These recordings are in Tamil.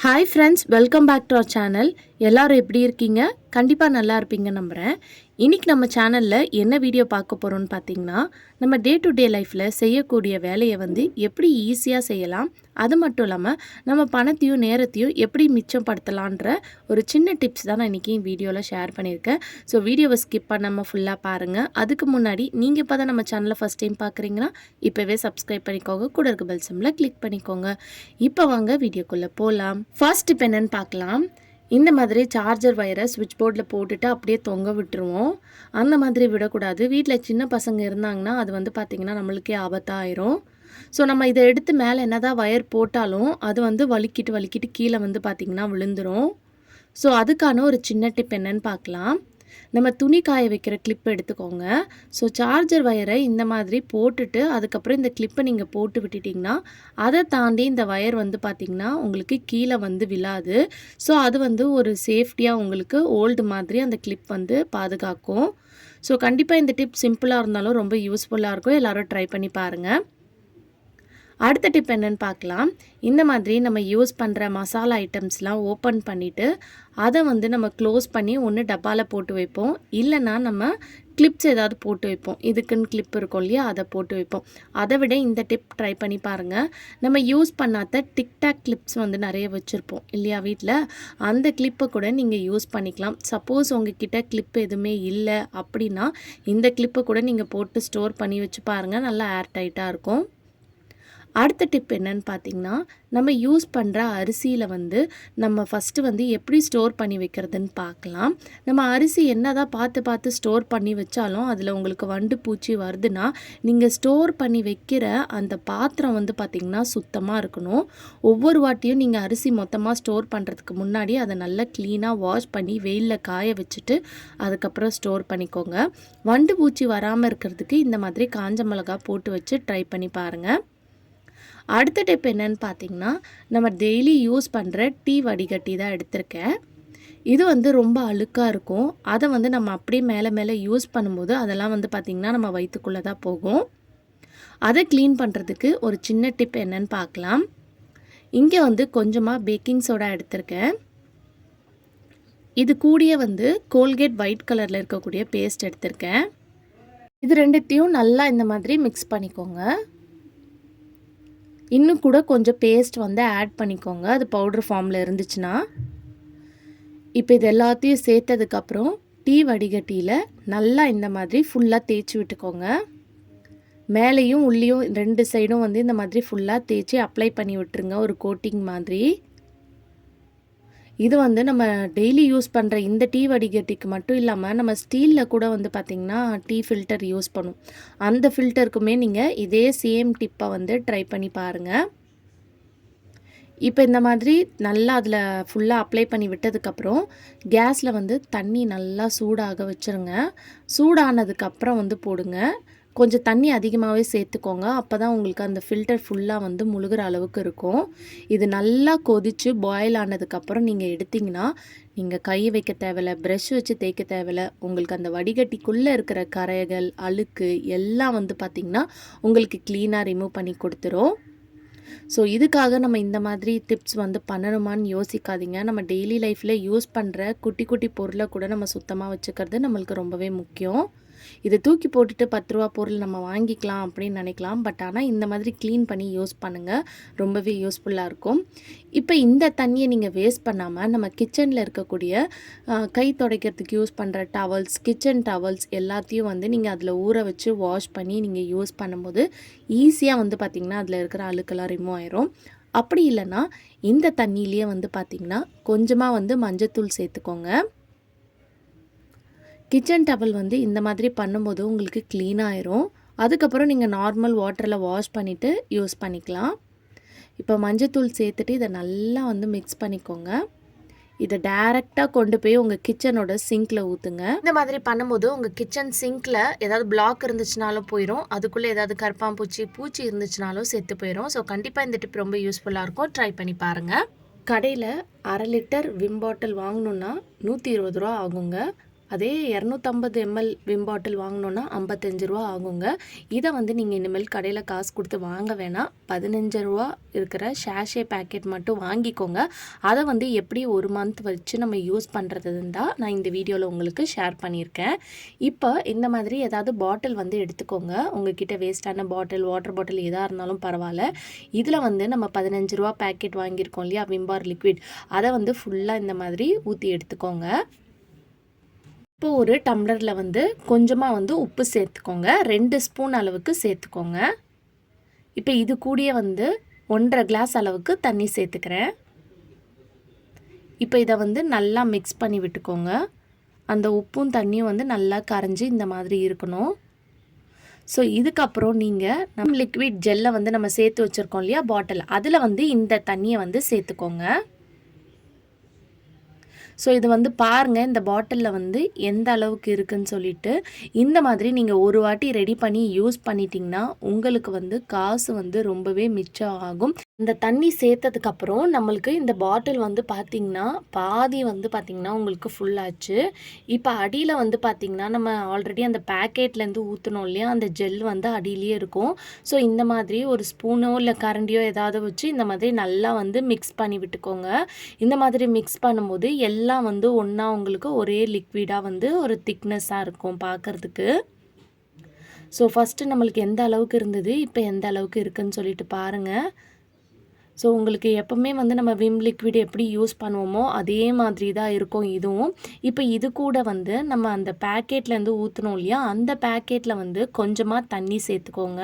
Hi friends, welcome back to our channel. எல்லாரும் எப்படி இருக்கீங்க? கண்டிப்பாக நல்லா இருப்பீங்க நம்புகிறேன். இன்றைக்கி நம்ம சேனலில் என்ன வீடியோ பார்க்க போகிறோன்னு பார்த்தீங்கன்னா, நம்ம டே டு டே லைஃப்பில் செய்யக்கூடிய வேலையை எப்படி ஈஸியாக செய்யலாம், அது மட்டும் இல்லாமல் நம்ம பணத்தையும் நேரத்தையும் எப்படி மிச்சப்படுத்தலான்ற ஒரு சின்ன டிப்ஸ் தான் நான் இன்றைக்கி வீடியோவில் ஷேர் பண்ணியிருக்கேன். ஸோ வீடியோவை ஸ்கிப் பண்ணாமல் ஃபுல்லாக பாருங்கள். அதுக்கு முன்னாடி நீங்கள் இப்போ தான் நம்ம சேனலை ஃபஸ்ட் டைம் பார்க்குறீங்கன்னா இப்போவே சப்ஸ்கிரைப் பண்ணிக்கோங்க, கூட இருக்க பெல் சிம்பிளை கிளிக் பண்ணிக்கோங்க. இப்போ வாங்க வீடியோக்குள்ளே போகலாம். ஃபர்ஸ்ட் இப்போ என்னென்னு பார்க்கலாம். இந்த மாதிரி சார்ஜர் வயரை ஸ்விட்ச் போர்டில் போட்டுட்டு அப்படியே தொங்க விட்டுருவோம். அந்த மாதிரி விடக்கூடாது. வீட்டில் சின்ன பசங்க இருந்தாங்கன்னா அது பார்த்திங்கன்னா நம்மளுக்கே ஆபத்தாயிரும். ஸோ நம்ம இதை எடுத்து மேலே என்னதான் வயர் போட்டாலும் அது வலிக்கிட்டு கீழே பார்த்திங்கன்னா விழுந்துடும். ஸோ அதுக்கான ஒரு சின்ன டிப் என்னன்னு பார்க்கலாம். நம்ம துணி காய வைக்கிற கிளிப் எடுத்துக்கோங்க. ஸோ சார்ஜர் வயரை இந்த மாதிரி போட்டுட்டு அதுக்கப்புறம் இந்த கிளிப்பை நீங்கள் போட்டு விட்டுட்டிங்கன்னா அதை தாண்டி இந்த வயர் பார்த்திங்கன்னா உங்களுக்கு கீழே விழாது. ஸோ அது ஒரு சேஃப்டியாக உங்களுக்கு ஓல்டு மாதிரி அந்த கிளிப் பாதுகாக்கும். ஸோ கண்டிப்பாக இந்த டிப் சிம்பிளாக இருந்தாலும் ரொம்ப யூஸ்ஃபுல்லாக இருக்கும். எல்லோரும் ட்ரை பண்ணி பாருங்கள். அடுத்த டிப் என்னென்னு பார்க்கலாம். இந்த மாதிரி நம்ம யூஸ் பண்ணுற மசாலா ஐட்டம்ஸ்லாம் ஓப்பன் பண்ணிவிட்டு அதை நம்ம க்ளோஸ் பண்ணி ஒன்று டப்பாவில் போட்டு வைப்போம். இல்லைனா நம்ம கிளிப்ஸ் ஏதாவது போட்டு வைப்போம். இதுக்குன்னு கிளிப் இருக்கும் இல்லையா, அதை போட்டு வைப்போம். அதை விட இந்த டிப் ட்ரை பண்ணி பாருங்கள். நம்ம யூஸ் பண்ணாத டிக்டாக் கிளிப்ஸ் நிறைய வச்சுருப்போம் இல்லையா வீட்டில், அந்த கிளிப்பை கூட நீங்கள் யூஸ் பண்ணிக்கலாம். சப்போஸ் உங்ககிட்ட கிளிப் எதுவுமே இல்லை அப்படின்னா இந்த கிளிப்பை கூட நீங்கள் போட்டு ஸ்டோர் பண்ணி வச்சு பாருங்கள். நல்லா ஏர் டைட்டாக இருக்கும். அடுத்த டிப் என்னன்னு பார்த்தீங்கன்னா, நம்ம யூஸ் பண்ணுற அரிசியில் நம்ம ஃபஸ்ட்டு எப்படி ஸ்டோர் பண்ணி வைக்கிறதுன்னு பார்க்கலாம். நம்ம அரிசி என்ன தான் பார்த்து ஸ்டோர் பண்ணி வச்சாலும் அதில் உங்களுக்கு வண்டு பூச்சி வருதுன்னா நீங்கள் ஸ்டோர் பண்ணி வைக்கிற அந்த பாத்திரம் பார்த்திங்கன்னா சுத்தமாக இருக்கணும். ஒவ்வொரு வாட்டியும் நீங்கள் அரிசி மொத்தமாக ஸ்டோர் பண்ணுறதுக்கு முன்னாடி அதை நல்லா க்ளீனாக வாஷ் பண்ணி வெயிலில் காய வச்சுட்டு அதுக்கப்புறம் ஸ்டோர் பண்ணிக்கோங்க. வண்டு பூச்சி வராமல் இருக்கிறதுக்கு இந்த மாதிரி காஞ்ச மிளகா போட்டு வச்சு ட்ரை பண்ணி பாருங்கள். அடுத்த டிப் என்னன்னு பார்த்தீங்கன்னா, நம்ம டெய்லி யூஸ் பண்ணுற டீ வடிகட்டி தான் எடுத்திருக்கேன். இது ரொம்ப அழுக்காக இருக்கும். அதை நம்ம அப்படியே மேலே யூஸ் பண்ணும்போது அதெல்லாம் பார்த்திங்கன்னா நம்ம வயிற்றுக்குள்ளே தான் போகும். அதை க்ளீன் பண்ணுறதுக்கு ஒரு சின்ன டிப் என்னன்னு பார்க்கலாம். இங்கே கொஞ்சமாக பேக்கிங் சோடா எடுத்திருக்கேன். இது கூடிய கோல்கேட் ஒயிட் கலரில் இருக்கக்கூடிய பேஸ்ட் எடுத்திருக்கேன். இது ரெண்டுத்தையும் நல்லா இந்த மாதிரி மிக்ஸ் பண்ணிக்கோங்க. இன்னும் கூட கொஞ்சம் பேஸ்ட் ஆட் பண்ணிக்கோங்க, அது பவுடர் ஃபார்மில் இருந்துச்சுன்னா. இப்போ இது எல்லாத்தையும் சேர்த்ததுக்கப்புறம் டீ வடிகட்டியில் நல்லா இந்த மாதிரி ஃபுல்லாக தேய்ச்சி விட்டுக்கோங்க. மேலேயும் உள்ளேயும் 2 சைடும் இந்த மாதிரி ஃபுல்லாக தேய்ச்சி அப்ளை பண்ணி விட்டுருங்க, ஒரு கோட்டிங் மாதிரி. இது நம்ம டெய்லி யூஸ் பண்ணுற இந்த டீ வடிகட்டிக்கு மட்டும் இல்லாமல் நம்ம ஸ்டீலில் கூட பார்த்திங்கன்னா டீ ஃபில்டர் யூஸ் பண்ணும். அந்த ஃபில்டருக்குமே நீங்கள் இதே சேம் டிப்பை ட்ரை பண்ணி பாருங்கள். இப்போ இந்த மாதிரி நல்லா அதில் ஃபுல்லாக அப்ளை பண்ணி விட்டதுக்கப்புறம் கேஸில் தண்ணி நல்லா சூடாக வச்சுருங்க. சூடானதுக்கப்புறம் போடுங்க. கொஞ்சம் தண்ணி அதிகமாகவே சேர்த்துக்கோங்க. அப்போ தான் உங்களுக்கு அந்த ஃபில்டர் ஃபுல்லாக முழுகிற அளவுக்கு இருக்கும். இது நல்லா கொதித்து பாயில் ஆனதுக்கப்புறம் நீங்கள் எடுத்திங்கன்னா நீங்கள் கை வைக்க தேவையில்ல, ப்ரஷ் வச்சு தேய்க்க தேவையில்ல. உங்களுக்கு அந்த வடிகட்டிக்குள்ளே இருக்கிற கரைகள் அழுக்கு எல்லாம் பார்த்திங்கன்னா உங்களுக்கு க்ளீனாக ரிமூவ் பண்ணி கொடுத்துரும். ஸோ இதுக்காக நம்ம இந்த மாதிரி டிப்ஸ் பண்ணணுமான்னு யோசிக்காதீங்க. நம்ம டெய்லி லைஃப்பில் யூஸ் பண்ணுற குட்டி குட்டி பொருளை கூட நம்ம சுத்தமாக வச்சுக்கிறது நம்மளுக்கு ரொம்பவே முக்கியம். இதை தூக்கி போட்டுட்டு 10 ரூபா பொருள் நம்ம வாங்கிக்கலாம் அப்படின்னு நினைக்கலாம். பட் ஆனால் இந்த மாதிரி க்ளீன் பண்ணி யூஸ் பண்ணுங்கள், ரொம்பவே யூஸ்ஃபுல்லாக இருக்கும். இப்போ இந்த தண்ணியை நீங்கள் வேஸ்ட் பண்ணாமல் நம்ம கிச்சனில் இருக்கக்கூடிய கை துடைக்கிறதுக்கு யூஸ் பண்ணுற டவல்ஸ், கிச்சன் டவல்ஸ் எல்லாத்தையும் நீங்கள் அதில் ஊற வச்சு வாஷ் பண்ணி நீங்கள் யூஸ் பண்ணும்போது ஈஸியாக பார்த்திங்கன்னா அதில் இருக்கிற அழுக்கெல்லாம் ரிமூவ் ஆயிரும். அப்படி இல்லைன்னா இந்த தண்ணியிலேயே பார்த்திங்கன்னா கொஞ்சமாக மஞ்சத்தூள் சேர்த்துக்கோங்க. கிச்சன் டவல் இந்த மாதிரி பண்ணும்போது உங்களுக்கு க்ளீனாக ஆயிரும். அதுக்கப்புறம் நீங்கள் நார்மல் வாட்டரில் வாஷ் பண்ணிவிட்டு யூஸ் பண்ணிக்கலாம். இப்போ மஞ்சத்தூள் சேர்த்துட்டு இதை நல்லா மிக்ஸ் பண்ணிக்கோங்க. இதை டைரெக்டாக கொண்டு போய் உங்கள் கிச்சனோட சிங்கில் ஊற்றுங்க. இந்த மாதிரி பண்ணும்போது உங்கள் கிச்சன் சிங்கில் ஏதாவது பிளாக் இருந்துச்சுனாலும் போயிடும். அதுக்குள்ளே ஏதாவது பூச்சி இருந்துச்சுனாலும் செத்து போயிடும். ஸோ கண்டிப்பாக இந்த டிப் ரொம்ப யூஸ்ஃபுல்லாக இருக்கும், ட்ரை பண்ணி பாருங்கள். கடையில் 1/2 லிட்டர் விம் பாட்டில் வாங்கணுன்னா 120 ரூபா ஆகுங்க. அதே 250 ml விம் பாட்டில் வாங்கினோன்னா 55 ரூபா ஆகுங்க. இதை வந்து நீங்கள் இனிமேல் கடையில் காசு கொடுத்து வாங்க வேணாம். 15 ரூபா இருக்கிற ஷாஷே பேக்கெட் மட்டும் வாங்கிக்கோங்க. அதை வந்து எப்படி 1 மந்த் வச்சு நம்ம யூஸ் பண்ணுறதுன்னு தான் நான் இந்த வீடியோவில் உங்களுக்கு ஷேர் பண்ணியிருக்கேன். இப்போ இந்த மாதிரி ஏதாவது பாட்டில் வந்து எடுத்துக்கோங்க. உங்ககிட்ட வேஸ்ட்டான பாட்டில், வாட்டர் பாட்டில் எதாக இருந்தாலும் பரவாயில்ல. இதில் வந்து நம்ம 15 ரூபா பேக்கெட் வாங்கியிருக்கோம் இல்லையா, விம் பார் லிக்விட், அதை வந்து ஃபுல்லாக இந்த மாதிரி ஊற்றி எடுத்துக்கோங்க. இப்போ ஒரு டம்ளரில் வந்து கொஞ்சமாக வந்து உப்பு சேர்த்துக்கோங்க. 2 ஸ்பூன் அளவுக்கு சேர்த்துக்கோங்க. இப்போ இது கூடயே வந்து 1.5 கிளாஸ் அளவுக்கு தண்ணி சேர்த்துக்கிறேன். இப்போ இதை வந்து நல்லா மிக்ஸ் பண்ணி விட்டுக்கோங்க. அந்த உப்பும் தண்ணியும் வந்து நல்லா கரைஞ்சி இந்த மாதிரி இருக்கணும். ஸோ இதுக்கப்புறம் நீங்கள் நம்ம லிக்விட் ஜெல்லை வந்து நம்ம சேர்த்து வச்சுருக்கோம் இல்லையா பாட்டில், அதில் வந்து இந்த தண்ணியை வந்து சேர்த்துக்கோங்க. ஸோ இது வந்து பாருங்கள், இந்த பாட்டிலில் வந்து எந்த அளவுக்கு இருக்குதுன்னு சொல்லிட்டு. இந்த மாதிரி நீங்கள் ஒரு வாட்டி ரெடி பண்ணி யூஸ் பண்ணிட்டீங்கன்னா உங்களுக்கு வந்து காசு வந்து ரொம்பவே மிச்சம் ஆகும். இந்த தண்ணி சேர்த்ததுக்கப்புறம் நம்மளுக்கு இந்த பாட்டில் வந்து பார்த்திங்கன்னா பாதி வந்து பார்த்திங்கன்னா உங்களுக்கு ஃபுல்லாச்சு. இப்போ அடியில் வந்து பார்த்திங்கன்னா நம்ம ஆல்ரெடி அந்த பேக்கெட்லேருந்து ஊற்றணும் இல்லையா, அந்த ஜெல் வந்து அடியிலேயே இருக்கும். ஸோ இந்த மாதிரி ஒரு ஸ்பூனோ இல்லை கரண்டியோ ஏதாவது வச்சு இந்த மாதிரி நல்லா வந்து மிக்ஸ் பண்ணி விட்டுக்கோங்க. இந்த மாதிரி மிக்ஸ் பண்ணும்போது எல்லாம் வந்து ஒன்றா உங்களுக்கு ஒரே லிக்விடாக வந்து ஒரு திக்னஸ்ஸாக இருக்கும் பார்க்குறதுக்கு. ஸோ ஃபஸ்ட்டு நம்மளுக்கு எந்த அளவுக்கு இருந்தது, இப்போ எந்த அளவுக்கு இருக்குதுன்னு சொல்லிட்டு பாருங்கள். ஸோ உங்களுக்கு எப்போவுமே வந்து நம்ம விம் லிக்விட் எப்படி யூஸ் பண்ணுவோமோ அதே மாதிரி தான் இருக்கும் இதுவும். இப்போ இது கூட வந்து நம்ம அந்த பேக்கெட்லேருந்து ஊற்றணும் இல்லையா, அந்த பேக்கெட்டில் வந்து கொஞ்சமாக தண்ணி சேர்த்துக்கோங்க.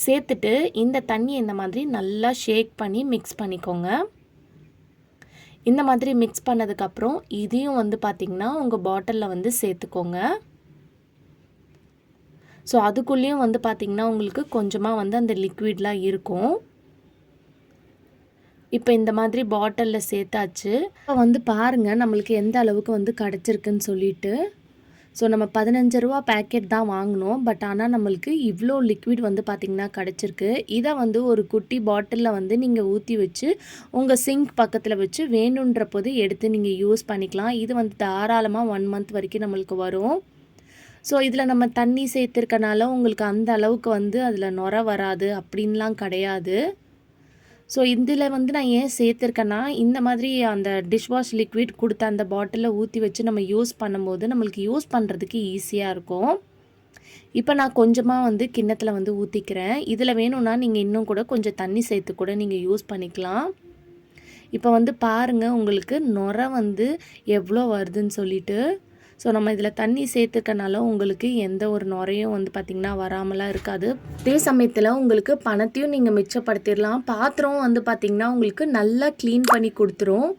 சேர்த்துட்டு இந்த தண்ணியை இந்த மாதிரி நல்லா ஷேக் பண்ணி மிக்ஸ் பண்ணிக்கோங்க. இந்த மாதிரி மிக்ஸ் பண்ணதுக்கப்புறம் இதையும் வந்து பார்த்திங்கன்னா உங்கள் பாட்டிலில் வந்து சேர்த்துக்கோங்க. ஸோ அதுக்குள்ளேயும் வந்து பார்த்திங்கன்னா உங்களுக்கு கொஞ்சமாக வந்து அந்த லிக்விட்லாம் இருக்கும். இப்போ இந்த மாதிரி பாட்டிலில் சேர்த்தாச்சு. இப்போ வந்து பாருங்கள் நம்மளுக்கு எந்த அளவுக்கு வந்து கிடச்சிருக்குன்னு சொல்லிட்டு. ஸோ நம்ம 15 ரூபா பேக்கெட் தான் வாங்கினோம். பட் ஆனால் நம்மளுக்கு இவ்வளோ லிக்விட் வந்து பார்த்திங்கன்னா கிடச்சிருக்கு. இதை வந்து ஒரு குட்டி பாட்டிலில் வந்து நீங்கள் ஊற்றி வச்சு உங்கள் சிங்க் பக்கத்தில் வச்சு வேணுன்ற போது எடுத்து நீங்கள் யூஸ் பண்ணிக்கலாம். இது வந்து தாராளமாக 1 மந்த் வரைக்கும் நம்மளுக்கு வரும். ஸோ இதில் நம்ம தண்ணி சேர்த்துருக்கனால உங்களுக்கு அந்த அளவுக்கு வந்து அதில் நுர வராது அப்படின்லாம் கிடையாது. ஸோ இதில் வந்து நான் ஏன் சேர்த்துருக்கேன்னா, இந்த மாதிரி அந்த டிஷ்வாஷ் லிக்விட் கொடுத்த அந்த பாட்டிலில் ஊற்றி வச்சு நம்ம யூஸ் பண்ணும்போது நம்மளுக்கு யூஸ் பண்ணுறதுக்கு ஈஸியாக இருக்கும். இப்போ நான் கொஞ்சமாக வந்து கிண்ணத்தில் வந்து ஊற்றிக்கிறேன். இதில் வேணும்னா நீங்கள் இன்னும் கூட கொஞ்சம் தண்ணி சேர்த்து கூட நீங்கள் யூஸ் பண்ணிக்கலாம். இப்போ வந்து பாருங்கள் உங்களுக்கு நுர வந்து எவ்வளோ வருதுன்னு சொல்லிட்டு. ஸோ நம்ம இதில் தண்ணி சேர்த்துக்கனால உங்களுக்கு எந்த ஒரு நுரையும் வந்து பார்த்திங்கன்னா வராமலாம் இருக்காது. அதே சமயத்தில் உங்களுக்கு பணத்தையும் நீங்கள் மிச்சப்படுத்திடலாம். பாத்திரம் வந்து பார்த்திங்கன்னா உங்களுக்கு நல்லா க்ளீன் பண்ணி கொடுத்துரும்.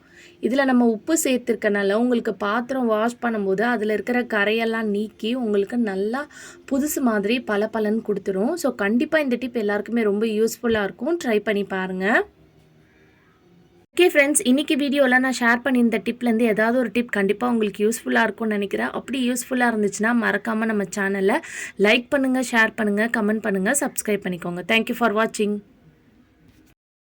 இதில் நம்ம உப்பு சேர்த்துருக்கனால உங்களுக்கு பாத்திரம் வாஷ் பண்ணும்போது அதில் இருக்கிற கரையெல்லாம் நீக்கி உங்களுக்கு நல்லா புதுசு மாதிரி பளபளன்னு கொடுத்துரும். ஸோ கண்டிப்பாக இந்த டிப் எல்லாருக்குமே ரொம்ப யூஸ்ஃபுல்லாக இருக்கும். ட்ரை பண்ணி பாருங்கள். ஓகே ஃப்ரெண்ட்ஸ், இன்றைக்கி வீடியோவில் நான் ஷேர் பண்ணியிருந்த டிப்லேருந்து ஏதாவது ஒரு டிப் கண்டிப்பாக உங்களுக்கு யூஸ்ஃபுல்லாக இருக்கும்னு நினைக்கிறேன். அப்படி யூஸ்ஃபுல்லாக இருந்துச்சுன்னா மறக்காமல் நம்ம சேனலை லைக் பண்ணுங்கள், ஷேர் பண்ணுங்கள், கமெண்ட் பண்ணுங்கள், சப்ஸ்கிரைப் பண்ணிக்கோங்க. தேங்க்யூ ஃபார் வாட்சிங்.